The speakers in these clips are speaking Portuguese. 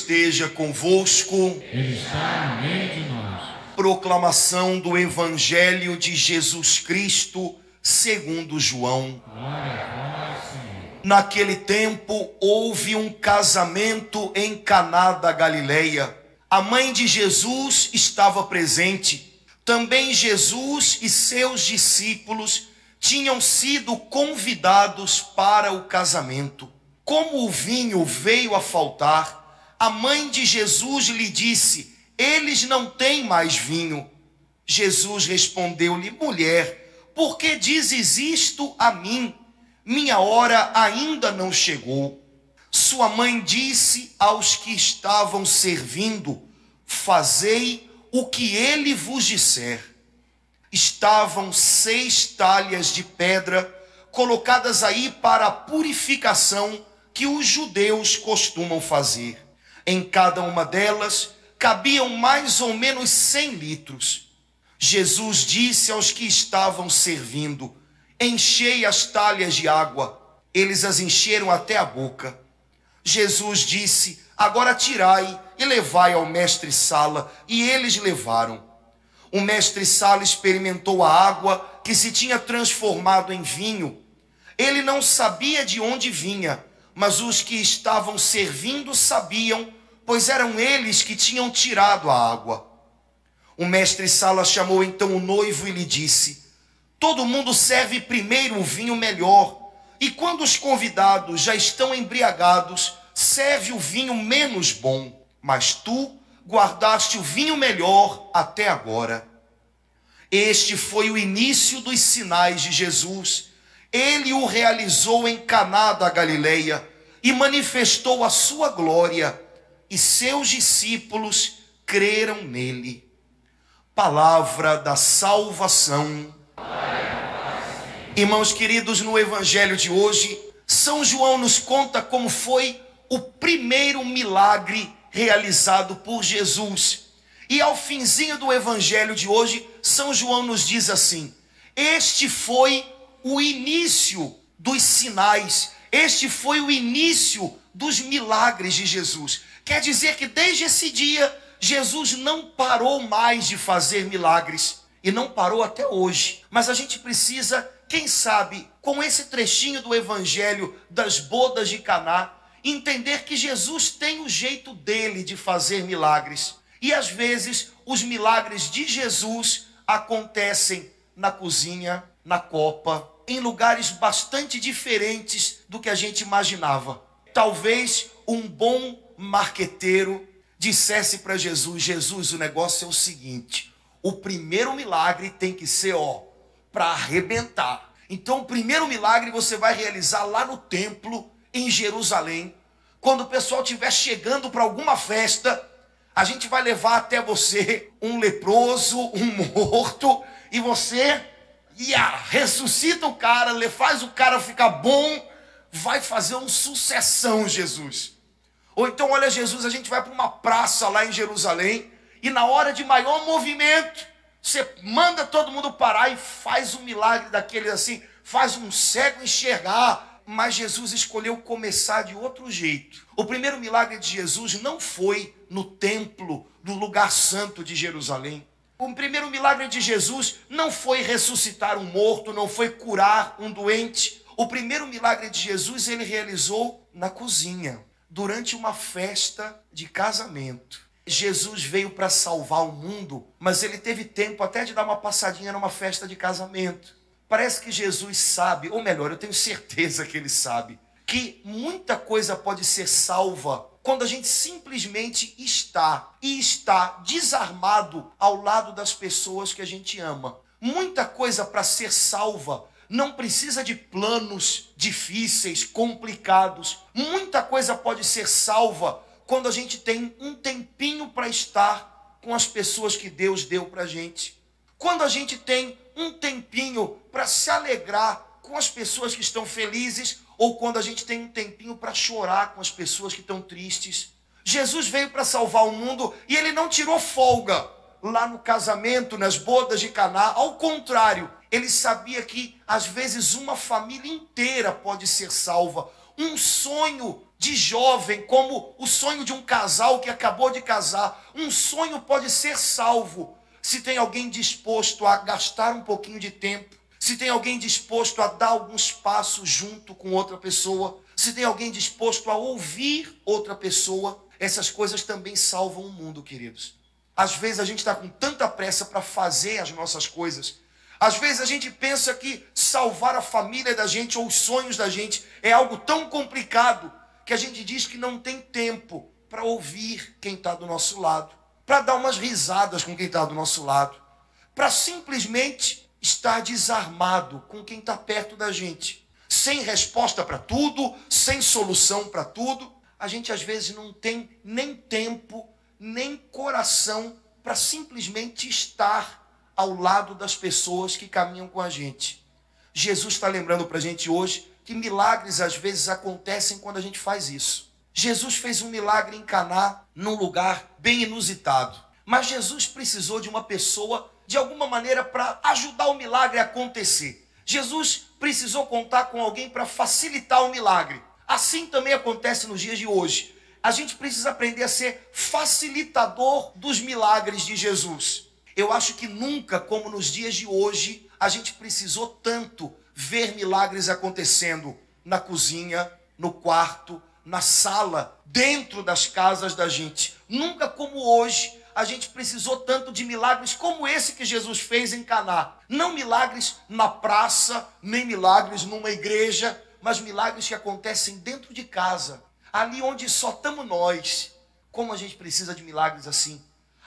esteja convosco. Ele está no meio de nós. Proclamação do Evangelho de Jesus Cristo, segundo João. Glória a vós, Senhor. Naquele tempo houve um casamento em Caná da Galileia. A mãe de Jesus estava presente. Também Jesus e seus discípulos tinham sido convidados para o casamento. Como o vinho veio a faltar, a mãe de Jesus lhe disse: eles não têm mais vinho. Jesus respondeu-lhe: mulher, por que dizes isto a mim? Minha hora ainda não chegou. Sua mãe disse aos que estavam servindo: fazei o que ele vos disser. Estavam 6 talhas de pedra colocadas aí para a purificação que os judeus costumam fazer. Em cada uma delas cabiam mais ou menos 100 litros. Jesus disse aos que estavam servindo: enchei as talhas de água. Eles as encheram até a boca. Jesus disse: agora tirai e levai ao mestre-sala. E eles levaram. O mestre-sala experimentou a água que se tinha transformado em vinho. Ele não sabia de onde vinha, mas os que estavam servindo sabiam, pois eram eles que tinham tirado a água. O mestre-sala chamou então o noivo e lhe disse: todo mundo serve primeiro o vinho melhor, e quando os convidados já estão embriagados, serve o vinho menos bom. Mas tu guardaste o vinho melhor até agora. Este foi o início dos sinais de Jesus. Ele o realizou em Caná da Galileia e manifestou a sua glória, e seus discípulos creram nele. Palavra da salvação. Irmãos queridos, no evangelho de hoje, São João nos conta como foi o primeiro milagre realizado por Jesus. E ao finzinho do evangelho de hoje, São João nos diz assim: este foi o início dos sinais, este foi o início dos milagres de Jesus. Quer dizer que desde esse dia, Jesus não parou mais de fazer milagres, e não parou até hoje. Mas a gente precisa, quem sabe, com esse trechinho do evangelho das bodas de Caná, entender que Jesus tem o jeito dele de fazer milagres. E às vezes os milagres de Jesus acontecem na cozinha, na copa, em lugares bastante diferentes do que a gente imaginava. Talvez um bom marqueteiro dissesse para Jesus: Jesus, o negócio é o seguinte, o primeiro milagre tem que ser, para arrebentar. Então o primeiro milagre você vai realizar lá no templo, em Jerusalém. Quando o pessoal estiver chegando para alguma festa, a gente vai levar até você um leproso, um morto, e você ressuscita o cara, faz o cara ficar bom, vai fazer uma sucessão, Jesus. Ou então, olha, Jesus, a gente vai para uma praça lá em Jerusalém, e na hora de maior movimento, você manda todo mundo parar e faz um milagre daquele assim, faz um cego enxergar. Mas Jesus escolheu começar de outro jeito. O primeiro milagre de Jesus não foi no templo, no lugar santo de Jerusalém. O primeiro milagre de Jesus não foi ressuscitar um morto, não foi curar um doente. O primeiro milagre de Jesus ele realizou na cozinha, durante uma festa de casamento. Jesus veio para salvar o mundo, mas ele teve tempo até de dar uma passadinha numa festa de casamento. Parece que Jesus sabe, ou melhor, eu tenho certeza que ele sabe, que muita coisa pode ser salva quando a gente simplesmente está desarmado ao lado das pessoas que a gente ama. Muita coisa para ser salva não precisa de planos difíceis, complicados. Muita coisa pode ser salva quando a gente tem um tempinho para estar com as pessoas que Deus deu para a gente. Quando a gente tem um tempinho para se alegrar com as pessoas que estão felizes, ou quando a gente tem um tempinho para chorar com as pessoas que estão tristes. Jesus veio para salvar o mundo e ele não tirou folga lá no casamento, nas bodas de Caná. Ao contrário, ele sabia que às vezes uma família inteira pode ser salva. Um sonho de jovem, como o sonho de um casal que acabou de casar. Um sonho pode ser salvo se tem alguém disposto a gastar um pouquinho de tempo, se tem alguém disposto a dar alguns passos junto com outra pessoa, se tem alguém disposto a ouvir outra pessoa. Essas coisas também salvam o mundo, queridos. Às vezes a gente está com tanta pressa para fazer as nossas coisas. Às vezes a gente pensa que salvar a família da gente ou os sonhos da gente é algo tão complicado que a gente diz que não tem tempo para ouvir quem está do nosso lado, para dar umas risadas com quem está do nosso lado, para simplesmente estar desarmado com quem está perto da gente, sem resposta para tudo, sem solução para tudo. A gente às vezes não tem nem tempo, nem coração para simplesmente estar ao lado das pessoas que caminham com a gente. Jesus está lembrando para a gente hoje que milagres às vezes acontecem quando a gente faz isso. Jesus fez um milagre em Caná, num lugar bem inusitado. Mas Jesus precisou de uma pessoa, de alguma maneira, para ajudar o milagre a acontecer. Jesus precisou contar com alguém para facilitar o milagre. Assim também acontece nos dias de hoje. A gente precisa aprender a ser facilitador dos milagres de Jesus. Eu acho que nunca, como nos dias de hoje, a gente precisou tanto ver milagres acontecendo na cozinha, no quarto, na sala, dentro das casas da gente. Nunca como hoje a gente precisou tanto de milagres como esse que Jesus fez em Caná. Não milagres na praça, nem milagres numa igreja, mas milagres que acontecem dentro de casa, ali onde só estamos nós. Como a gente precisa de milagres assim.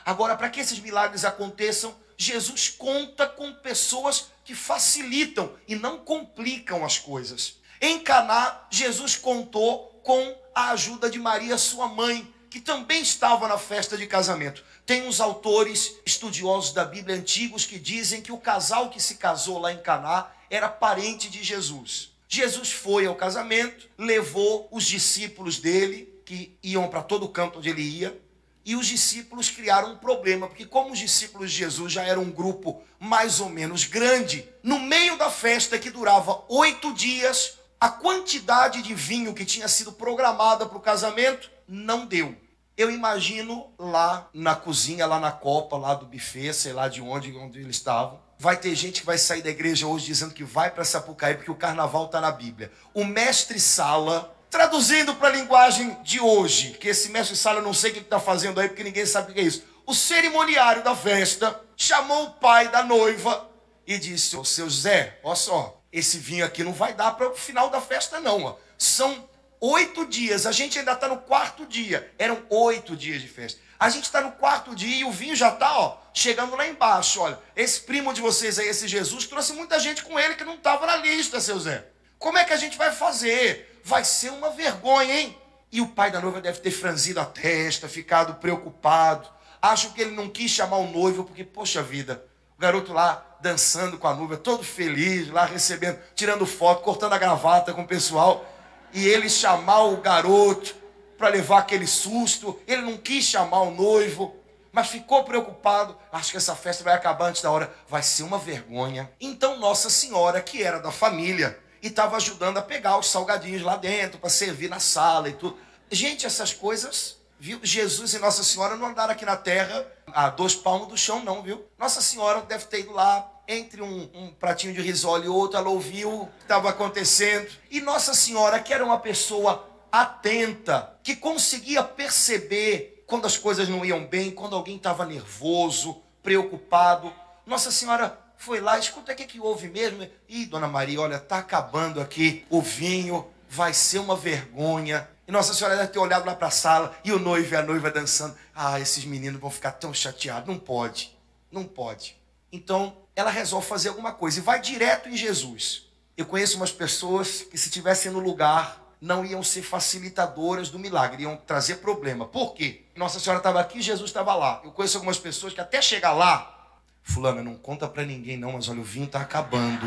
Agora, para que esses milagres aconteçam, Jesus conta com pessoas que facilitam e não complicam as coisas. Em Caná, Jesus contou com a ajuda de Maria, sua mãe, que também estava na festa de casamento. Tem uns autores estudiosos da Bíblia antigos que dizem que o casal que se casou lá em Caná era parente de Jesus. Jesus foi ao casamento, levou os discípulos dele, que iam para todo canto onde ele ia, e os discípulos criaram um problema, porque como os discípulos de Jesus já eram um grupo mais ou menos grande, no meio da festa que durava 8 dias, a quantidade de vinho que tinha sido programada para o casamento não deu. Eu imagino lá na cozinha, lá na copa, lá do buffet, sei lá de onde eles estavam, vai ter gente que vai sair da igreja hoje dizendo que vai para Sapucaí porque o carnaval está na Bíblia. O mestre-sala, traduzindo para a linguagem de hoje, que esse mestre-sala eu não sei o que está fazendo aí, porque ninguém sabe o que é isso. O cerimoniário da festa chamou o pai da noiva e disse: ô seu Zé, olha só, esse vinho aqui não vai dar para o final da festa não. Ó. São 8 dias, a gente ainda está no 4º dia. Eram 8 dias de festa. A gente está no 4º dia e o vinho já está chegando lá embaixo. Olha, esse primo de vocês aí, esse Jesus, trouxe muita gente com ele que não estava na lista, seu Zé. Como é que a gente vai fazer? Vai ser uma vergonha, hein? E o pai da noiva deve ter franzido a testa, ficado preocupado. Acho que ele não quis chamar o noivo, porque, poxa vida, o garoto lá dançando com a noiva, todo feliz, lá recebendo, tirando foto, cortando a gravata com o pessoal. E ele chamar o garoto para levar aquele susto. Ele não quis chamar o noivo, mas ficou preocupado. Acho que essa festa vai acabar antes da hora. Vai ser uma vergonha. Então Nossa Senhora, que era da família, e estava ajudando a pegar os salgadinhos lá dentro para servir na sala e tudo. Gente, essas coisas, viu? Jesus e Nossa Senhora não andaram aqui na terra a 2 palmos do chão, não, viu? Nossa Senhora deve ter ido lá, entre um pratinho de risole e outro, ela ouviu o que estava acontecendo. E Nossa Senhora, que era uma pessoa atenta, que conseguia perceber quando as coisas não iam bem, quando alguém estava nervoso, preocupado. Nossa Senhora foi lá, escuta o que houve mesmo. Ih, Dona Maria, olha, está acabando aqui o vinho, vai ser uma vergonha. E Nossa Senhora deve ter olhado lá para a sala, e o noivo e a noiva dançando. Ah, esses meninos vão ficar tão chateados. Não pode, não pode. Então, ela resolve fazer alguma coisa e vai direto em Jesus. Eu conheço umas pessoas que, se estivessem no lugar, não iam ser facilitadoras do milagre, iam trazer problema. Por quê? Nossa Senhora estava aqui e Jesus estava lá. Eu conheço algumas pessoas que até chegar lá, fulana, não conta pra ninguém não, mas olha, o vinho tá acabando.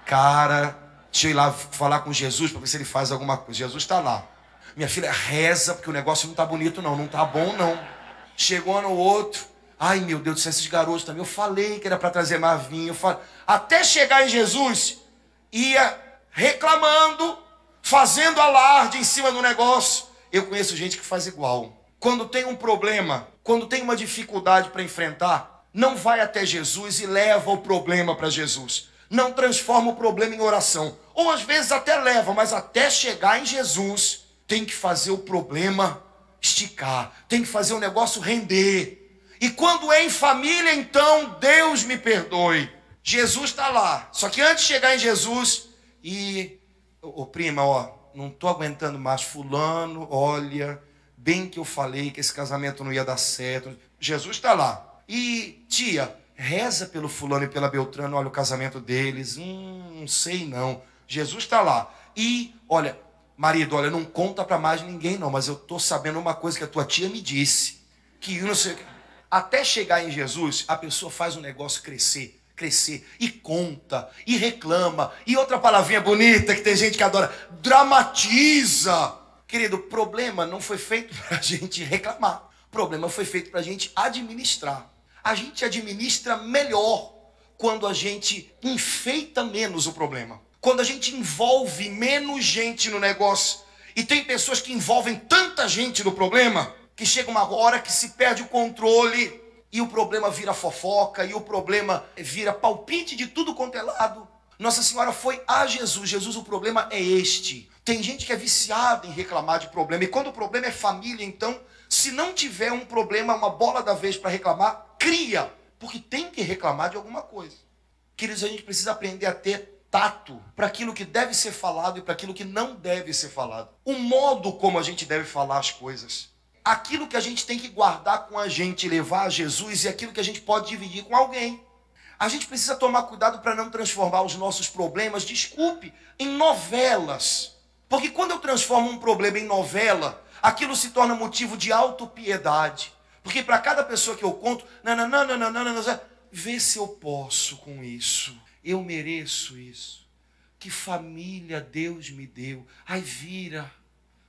Cara, deixa eu ir lá falar com Jesus para ver se ele faz alguma coisa. Jesus está lá. Minha filha, reza, porque o negócio não tá bonito não, não tá bom não. Chegou no outro. Ai, meu Deus do céu, esses garotos também. Eu falei que era para trazer mais vinho. Até chegar em Jesus, ia reclamando, fazendo alarde em cima do negócio. Eu conheço gente que faz igual. Quando tem um problema, quando tem uma dificuldade para enfrentar, não vai até Jesus e leva o problema para Jesus. Não transforma o problema em oração. Ou às vezes até leva, mas até chegar em Jesus, tem que fazer o problema esticar. Tem que fazer o negócio render. E quando é em família, então, Deus me perdoe. Jesus está lá. Só que antes de chegar em Jesus, prima, não estou aguentando mais. Fulano, olha, bem que eu falei que esse casamento não ia dar certo. Jesus está lá. E tia, reza pelo fulano e pela Beltrano, olha o casamento deles. Não sei não. Jesus está lá. E, olha, marido, olha, não conta para mais ninguém não, mas eu estou sabendo uma coisa que a tua tia me disse. Que eu não sei. Até chegar em Jesus, a pessoa faz o negócio crescer, e conta, e reclama. E outra palavrinha bonita que tem gente que adora, dramatiza. Querido, o problema não foi feito para a gente reclamar. O problema foi feito para a gente administrar. A gente administra melhor quando a gente enfeita menos o problema. Quando a gente envolve menos gente no negócio. E tem pessoas que envolvem tanta gente no problema, que chega uma hora que se perde o controle e o problema vira fofoca, e o problema vira palpite de tudo quanto é lado. Nossa Senhora foi a Jesus. Jesus, o problema é este. Tem gente que é viciada em reclamar de problema. E quando o problema é família, então, se não tiver um problema, uma bola da vez para reclamar, cria. Porque tem que reclamar de alguma coisa. Queridos, a gente precisa aprender a ter tato para aquilo que deve ser falado e para aquilo que não deve ser falado. O modo como a gente deve falar as coisas. Aquilo que a gente tem que guardar com a gente, levar a Jesus, e aquilo que a gente pode dividir com alguém. A gente precisa tomar cuidado para não transformar os nossos problemas, desculpe, em novelas. Porque quando eu transformo um problema em novela, aquilo se torna motivo de autopiedade. Porque para cada pessoa que eu conto, vê se eu posso com isso. Eu mereço isso. Que família Deus me deu. Ai, vira.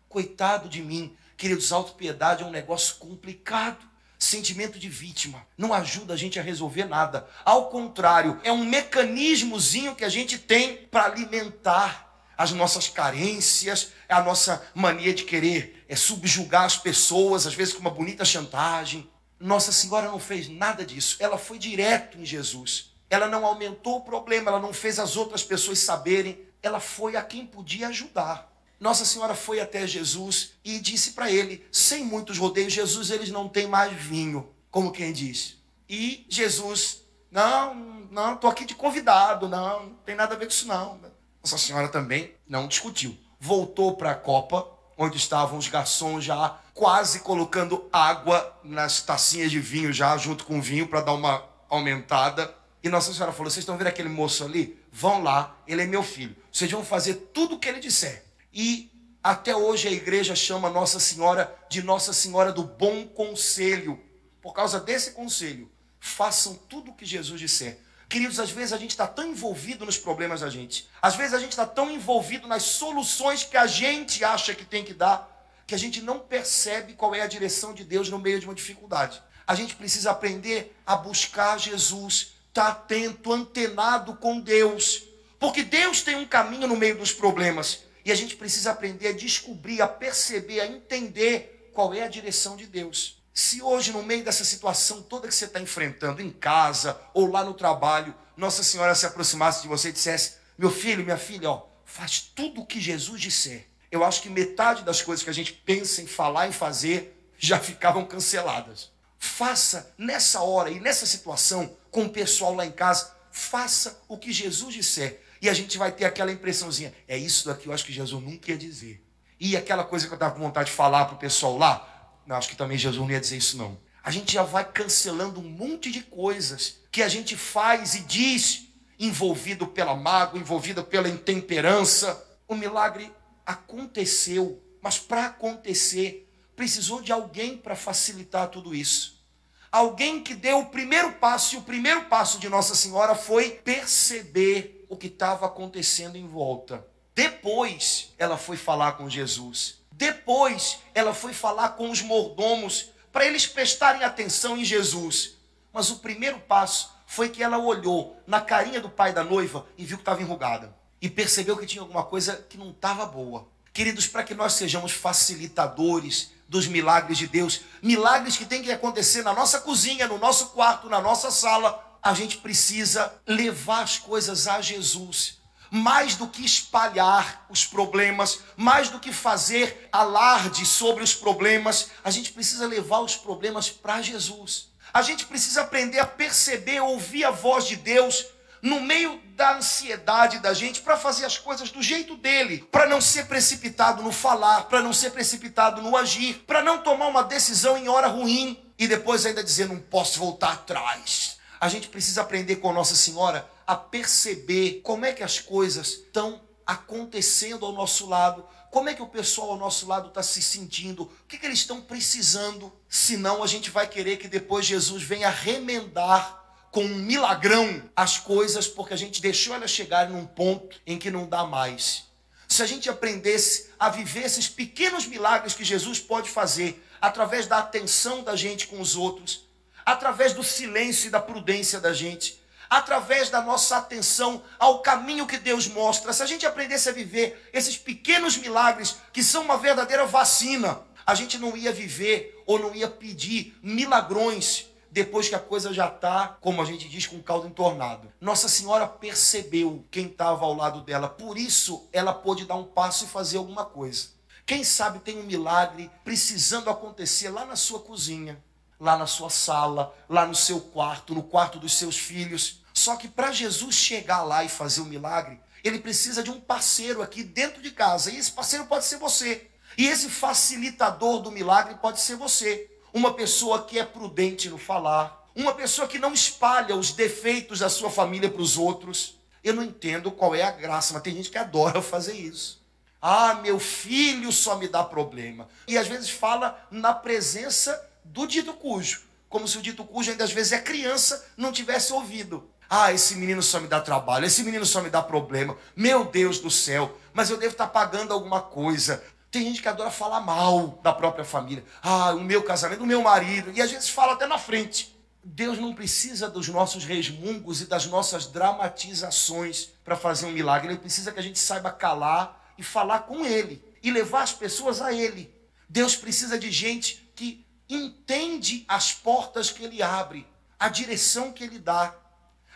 Coitado de mim. Queridos, autopiedade é um negócio complicado. Sentimento de vítima não ajuda a gente a resolver nada. Ao contrário, é um mecanismozinho que a gente tem para alimentar as nossas carências, a nossa mania de querer subjugar as pessoas, às vezes com uma bonita chantagem. Nossa Senhora não fez nada disso. Ela foi direto em Jesus. Ela não aumentou o problema, ela não fez as outras pessoas saberem. Ela foi a quem podia ajudar. Nossa Senhora foi até Jesus e disse para ele, sem muitos rodeios, Jesus, eles não têm mais vinho, como quem diz. E Jesus, não, estou aqui de convidado, não tem nada a ver com isso não. Nossa Senhora também não discutiu. Voltou para a copa, onde estavam os garçons já quase colocando água nas tacinhas de vinho já, junto com o vinho, para dar uma aumentada. E Nossa Senhora falou, vocês estão vendo aquele moço ali? Vão lá, ele é meu filho. Vocês vão fazer tudo o que ele disser. E até hoje a igreja chama Nossa Senhora de Nossa Senhora do Bom Conselho. Por causa desse conselho, façam tudo o que Jesus disser. Queridos, às vezes a gente está tão envolvido nos problemas da gente. Às vezes a gente está tão envolvido nas soluções que a gente acha que tem que dar, que a gente não percebe qual é a direção de Deus no meio de uma dificuldade. A gente precisa aprender a buscar Jesus, estar atento, antenado com Deus. Porque Deus tem um caminho no meio dos problemas. E a gente precisa aprender a descobrir, a perceber, a entender qual é a direção de Deus. Se hoje, no meio dessa situação toda que você está enfrentando, em casa ou lá no trabalho, Nossa Senhora se aproximasse de você e dissesse, meu filho, minha filha, faz tudo o que Jesus disser. Eu acho que metade das coisas que a gente pensa em falar, em fazer, já ficavam canceladas. Faça nessa hora e nessa situação, com o pessoal lá em casa, faça o que Jesus disser. E a gente vai ter aquela impressãozinha, é isso daqui, eu acho que Jesus nunca ia dizer. E aquela coisa que eu estava com vontade de falar para o pessoal lá, não, acho que também Jesus não ia dizer isso não. A gente já vai cancelando um monte de coisas que a gente faz e diz, envolvido pela mágoa, envolvido pela intemperança. O milagre aconteceu, mas para acontecer, precisou de alguém para facilitar tudo isso. Alguém que deu o primeiro passo, e o primeiro passo de Nossa Senhora foi perceber o que estava acontecendo em volta. Depois ela foi falar com Jesus. Depois ela foi falar com os mordomos para eles prestarem atenção em Jesus. Mas o primeiro passo foi que ela olhou na carinha do pai da noiva e viu que estava enrugada. e percebeu que tinha alguma coisa que não estava boa. Queridos, para que nós sejamos facilitadores dos milagres de Deus, milagres que tem que acontecer na nossa cozinha, no nosso quarto, na nossa sala, a gente precisa levar as coisas a Jesus. Mais do que espalhar os problemas, mais do que fazer alarde sobre os problemas, a gente precisa levar os problemas para Jesus. A gente precisa aprender a perceber, ouvir a voz de Deus no meio da ansiedade da gente para fazer as coisas do jeito dele, para não ser precipitado no falar, para não ser precipitado no agir, para não tomar uma decisão em hora ruim e depois ainda dizer não posso voltar atrás. A gente precisa aprender com Nossa Senhora a perceber como é que as coisas estão acontecendo ao nosso lado, como é que o pessoal ao nosso lado está se sentindo, o que eles estão precisando. Senão a gente vai querer que depois Jesus venha remendar com um milagrão as coisas, porque a gente deixou elas chegarem num ponto em que não dá mais. Se a gente aprendesse a viver esses pequenos milagres que Jesus pode fazer, através da atenção da gente com os outros, através do silêncio e da prudência da gente, através da nossa atenção ao caminho que Deus mostra, se a gente aprendesse a viver esses pequenos milagres, que são uma verdadeira vacina, a gente não ia viver ou não ia pedir milagrões depois que a coisa já está, como a gente diz, com o caldo entornado. Nossa Senhora percebeu quem estava ao lado dela, por isso ela pôde dar um passo e fazer alguma coisa. Quem sabe tem um milagre precisando acontecer lá na sua cozinha, lá na sua sala, lá no seu quarto, no quarto dos seus filhos. Só que para Jesus chegar lá e fazer o milagre, ele precisa de um parceiro aqui dentro de casa. E esse parceiro pode ser você. E esse facilitador do milagre pode ser você. Uma pessoa que é prudente no falar. Uma pessoa que não espalha os defeitos da sua família para os outros. Eu não entendo qual é a graça, mas tem gente que adora fazer isso. Ah, meu filho só me dá problema. E às vezes fala na presença do dito cujo, como se o dito cujo ainda às vezes é criança, não tivesse ouvido. Ah, esse menino só me dá trabalho, esse menino só me dá problema, meu Deus do céu, mas eu devo estar pagando alguma coisa. Tem gente que adora falar mal da própria família. Ah, o meu casamento, o meu marido, e às vezes fala até na frente. Deus não precisa dos nossos resmungos e das nossas dramatizações para fazer um milagre. Ele precisa que a gente saiba calar e falar com Ele, e levar as pessoas a Ele. Deus precisa de gente que entende as portas que Ele abre, a direção que Ele dá.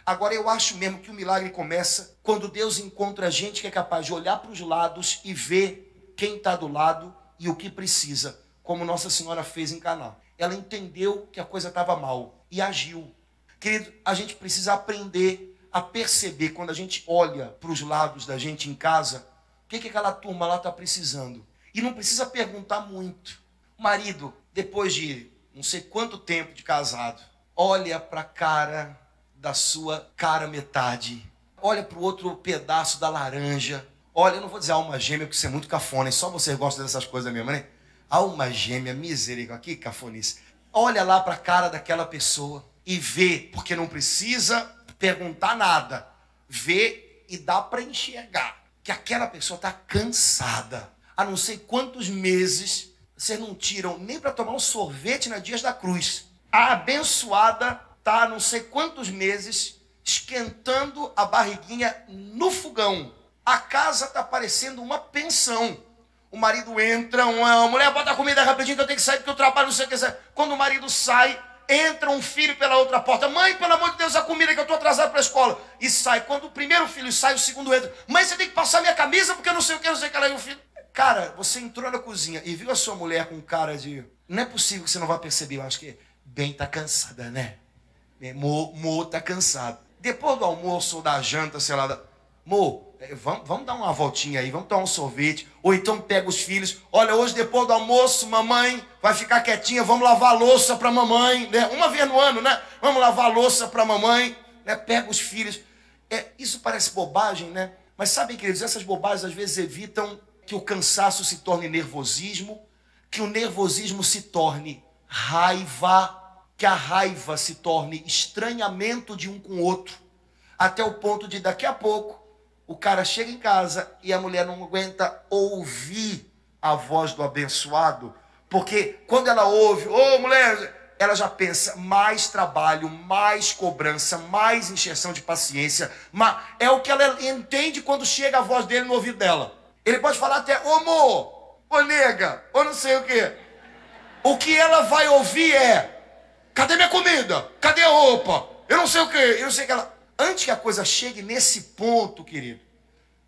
Agora eu acho mesmo que o milagre começa quando Deus encontra gente que é capaz de olhar para os lados e ver quem está do lado e o que precisa, como Nossa Senhora fez em Caná. Ela entendeu que a coisa estava mal e agiu. Querido, a gente precisa aprender a perceber quando a gente olha para os lados da gente em casa, o que aquela turma lá está precisando. E não precisa perguntar muito. O marido, depois de não sei quanto tempo de casado, olha para a cara da sua cara metade, olha para o outro pedaço da laranja, olha, eu não vou dizer alma gêmea porque isso é muito cafona, só vocês gostam dessas coisas mesmo, né? Alma gêmea, misericórdia, que cafonice. Olha lá para a cara daquela pessoa e vê, porque não precisa perguntar nada, vê e dá para enxergar que aquela pessoa está cansada. Há não sei quantos meses vocês não tiram nem para tomar um sorvete na Dias da Cruz. A abençoada está há não sei quantos meses esquentando a barriguinha no fogão. A casa está parecendo uma pensão. O marido entra, uma mulher bota a comida rapidinho que eu tenho que sair porque eu trabalho, não sei o que. Quando o marido sai, entra um filho pela outra porta. Mãe, pelo amor de Deus, a comida que eu estou atrasado para a escola. E sai. Quando o primeiro filho sai, o segundo entra. Mãe, você tem que passar minha camisa porque eu não sei o que, não sei o que. Ela e o filho... Cara, você entrou na cozinha e viu a sua mulher com cara de... Não é possível que você não vá perceber. Eu acho que bem tá cansada, né? Mo tá cansado. Depois do almoço ou da janta, sei lá... Mo, vamos dar uma voltinha aí, vamos tomar um sorvete. Ou então pega os filhos. Olha, hoje depois do almoço, mamãe vai ficar quietinha. Vamos lavar a louça para mamãe, né? Uma vez no ano, né? Vamos lavar a louça para mamãe, né? Pega os filhos. Isso parece bobagem, né? Mas sabem, queridos, essas bobagens às vezes evitam que o cansaço se torne nervosismo, que o nervosismo se torne raiva, que a raiva se torne estranhamento de um com o outro, até o ponto de daqui a pouco o cara chega em casa e a mulher não aguenta ouvir a voz do abençoado, porque quando ela ouve, ô mulher, ela já pensa mais trabalho, mais cobrança, mais encheção de paciência. É o que ela entende quando chega a voz dele no ouvido dela. Ele pode falar até, ô amor, ô nega, ou não sei o quê. O que ela vai ouvir é, cadê minha comida? Cadê a roupa? Eu não sei o quê. Eu não sei que ela... Antes que a coisa chegue nesse ponto, querido,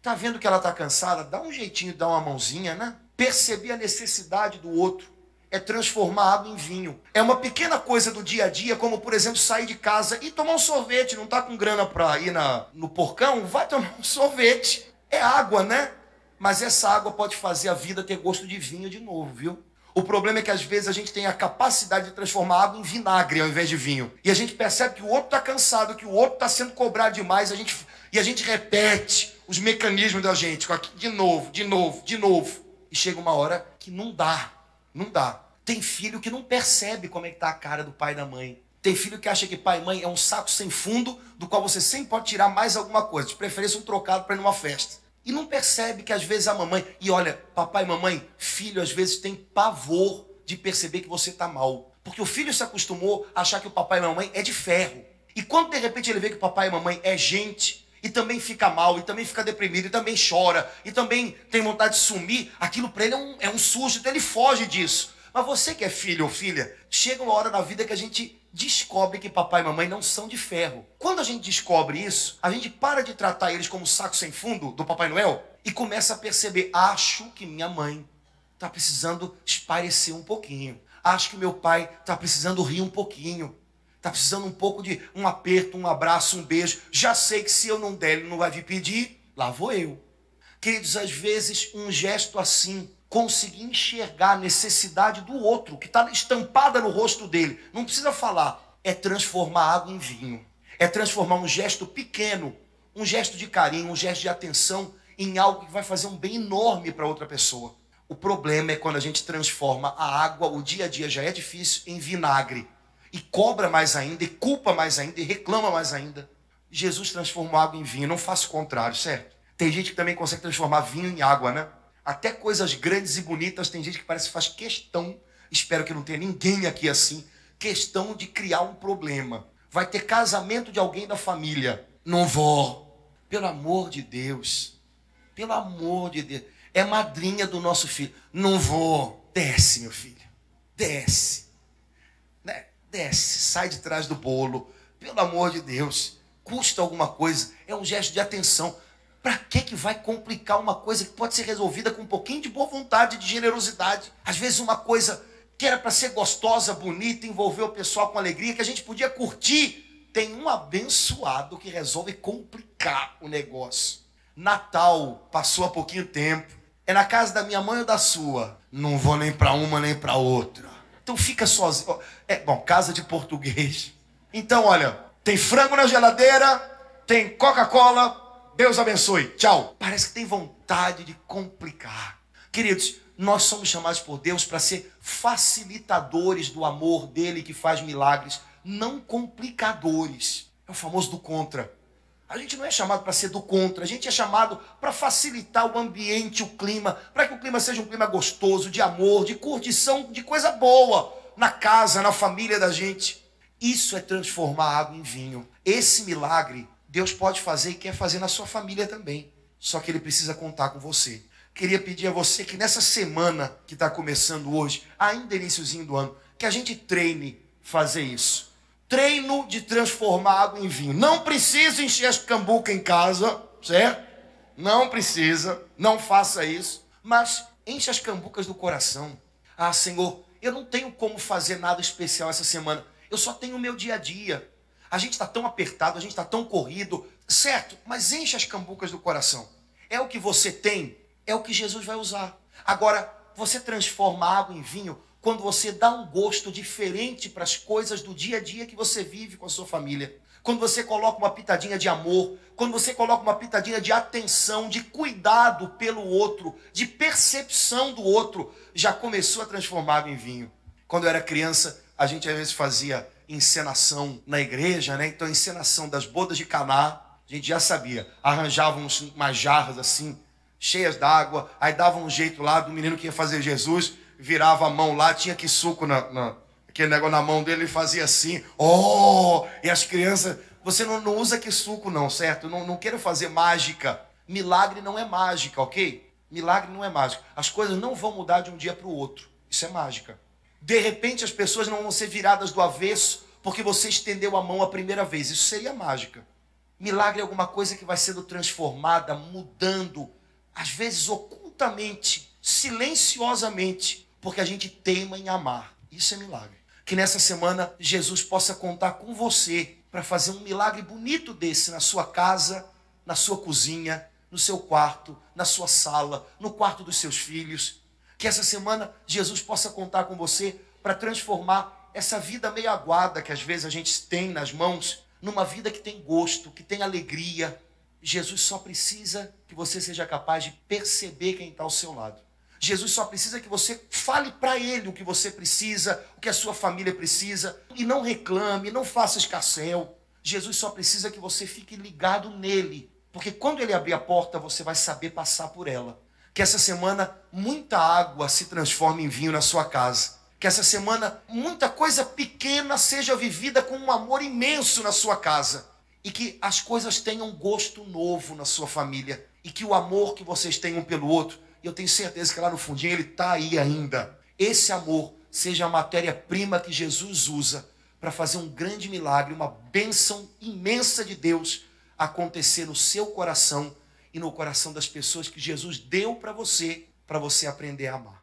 tá vendo que ela tá cansada? Dá um jeitinho, dá uma mãozinha, né? Perceber a necessidade do outro é transformar água em vinho. É uma pequena coisa do dia a dia, como, por exemplo, sair de casa e tomar um sorvete. Não tá com grana para ir no porcão? Vai tomar um sorvete. É água, né? Mas essa água pode fazer a vida ter gosto de vinho de novo, viu? O problema é que às vezes a gente tem a capacidade de transformar água em vinagre ao invés de vinho. E a gente percebe que o outro está cansado, que o outro está sendo cobrado demais. E a gente repete os mecanismos da gente. De novo. E chega uma hora que não dá. Não dá. Tem filho que não percebe como é que está a cara do pai e da mãe. Tem filho que acha que pai e mãe é um saco sem fundo, do qual você sempre pode tirar mais alguma coisa. De preferência um trocado para ir numa festa. E não percebe que às vezes a mamãe... E olha, papai e mamãe, filho às vezes tem pavor de perceber que você está mal. Porque o filho se acostumou a achar que o papai e a mamãe é de ferro. E quando de repente ele vê que o papai e a mamãe é gente... E também fica mal, e também fica deprimido, e também chora, e também tem vontade de sumir, aquilo para ele é um susto, então ele foge disso. Mas você que é filho ou filha, chega uma hora na vida que a gente descobre que papai e mamãe não são de ferro. Quando a gente descobre isso, a gente para de tratar eles como saco sem fundo do Papai Noel e começa a perceber, acho que minha mãe está precisando espairecer um pouquinho. Acho que meu pai está precisando rir um pouquinho. Está precisando um pouco de um aperto, um abraço, um beijo. Já sei que se eu não der, ele não vai vir pedir. Lá vou eu. Queridos, às vezes um gesto assim, conseguir enxergar a necessidade do outro, que está estampada no rosto dele, não precisa falar, é transformar água em vinho. É transformar um gesto pequeno, um gesto de carinho, um gesto de atenção, em algo que vai fazer um bem enorme para outra pessoa. O problema é quando a gente transforma a água, o dia a dia já é difícil, em vinagre. E cobra mais ainda, e culpa mais ainda, e reclama mais ainda. Jesus transformou água em vinho, não faça o contrário, certo? Tem gente que também consegue transformar vinho em água, né? Até coisas grandes e bonitas, tem gente que parece que faz questão, espero que não tenha ninguém aqui assim, questão de criar um problema. Vai ter casamento de alguém da família. Não vou. Pelo amor de Deus. Pelo amor de Deus. É madrinha do nosso filho. Não vou. Desce, meu filho. Desce. Desce, sai de trás do bolo. Pelo amor de Deus. Custa alguma coisa. É um gesto de atenção. Para que vai complicar uma coisa que pode ser resolvida com um pouquinho de boa vontade, de generosidade? Às vezes uma coisa que era para ser gostosa, bonita, envolver o pessoal com alegria, que a gente podia curtir, tem um abençoado que resolve complicar o negócio. Natal, passou há pouquinho tempo. É na casa da minha mãe ou da sua? Não vou nem para uma nem para outra. Então fica sozinho. Casa de português. Então, olha, tem frango na geladeira, tem Coca-Cola, Deus abençoe, tchau. Parece que tem vontade de complicar. Queridos, nós somos chamados por Deus para ser facilitadores do amor dele que faz milagres, não complicadores. É o famoso do contra. A gente não é chamado para ser do contra, a gente é chamado para facilitar o ambiente, o clima, para que o clima seja um clima gostoso, de amor, de curtição, de coisa boa, na casa, na família da gente. Isso é transformar água em vinho. Esse milagre Deus pode fazer e quer fazer na sua família também. Só que Ele precisa contar com você. Queria pedir a você que nessa semana que está começando hoje, ainda iniciozinho do ano, que a gente treine fazer isso. Treino de transformar água em vinho. Não precisa encher as cambucas em casa, certo? Não precisa, não faça isso. Mas enche as cambucas do coração. Ah, Senhor, eu não tenho como fazer nada especial essa semana. Eu só tenho o meu dia a dia. A gente está tão apertado, a gente está tão corrido. Certo, mas enche as cambucas do coração. É o que você tem, é o que Jesus vai usar. Agora, você transforma a água em vinho quando você dá um gosto diferente para as coisas do dia a dia que você vive com a sua família. Quando você coloca uma pitadinha de amor, quando você coloca uma pitadinha de atenção, de cuidado pelo outro, de percepção do outro, já começou a transformar água em vinho. Quando eu era criança, a gente às vezes fazia encenação na igreja, né? Então, encenação das bodas de Caná, a gente já sabia. Arranjavam umas jarras assim, cheias d'água, aí dava um jeito lá do menino que ia fazer Jesus, virava a mão lá, tinha que suco Aquele negócio na mão dele, ele fazia assim, oh! E as crianças, você não usa que suco não, certo? Não quero fazer mágica. Milagre não é mágica, ok? Milagre não é mágica. As coisas não vão mudar de um dia para o outro. Isso é mágica. De repente as pessoas não vão ser viradas do avesso porque você estendeu a mão a primeira vez. Isso seria mágica. Milagre é alguma coisa que vai sendo transformada, mudando, às vezes ocultamente, silenciosamente, porque a gente teima em amar. Isso é milagre. Que nessa semana Jesus possa contar com você para fazer um milagre bonito desse na sua casa, na sua cozinha, no seu quarto, na sua sala, no quarto dos seus filhos. Que essa semana Jesus possa contar com você para transformar essa vida meio aguada que às vezes a gente tem nas mãos, numa vida que tem gosto, que tem alegria. Jesus só precisa que você seja capaz de perceber quem está ao seu lado. Jesus só precisa que você fale para Ele o que você precisa, o que a sua família precisa, e não reclame, não faça escarcéu. Jesus só precisa que você fique ligado nele, porque quando Ele abrir a porta, você vai saber passar por ela. Que essa semana muita água se transforme em vinho na sua casa. Que essa semana muita coisa pequena seja vivida com um amor imenso na sua casa. E que as coisas tenham gosto novo na sua família. E que o amor que vocês tenham pelo outro, e eu tenho certeza que lá no fundinho ele está aí ainda. Esse amor seja a matéria-prima que Jesus usa para fazer um grande milagre, uma bênção imensa de Deus acontecer no seu coração e no coração das pessoas que Jesus deu para você aprender a amar.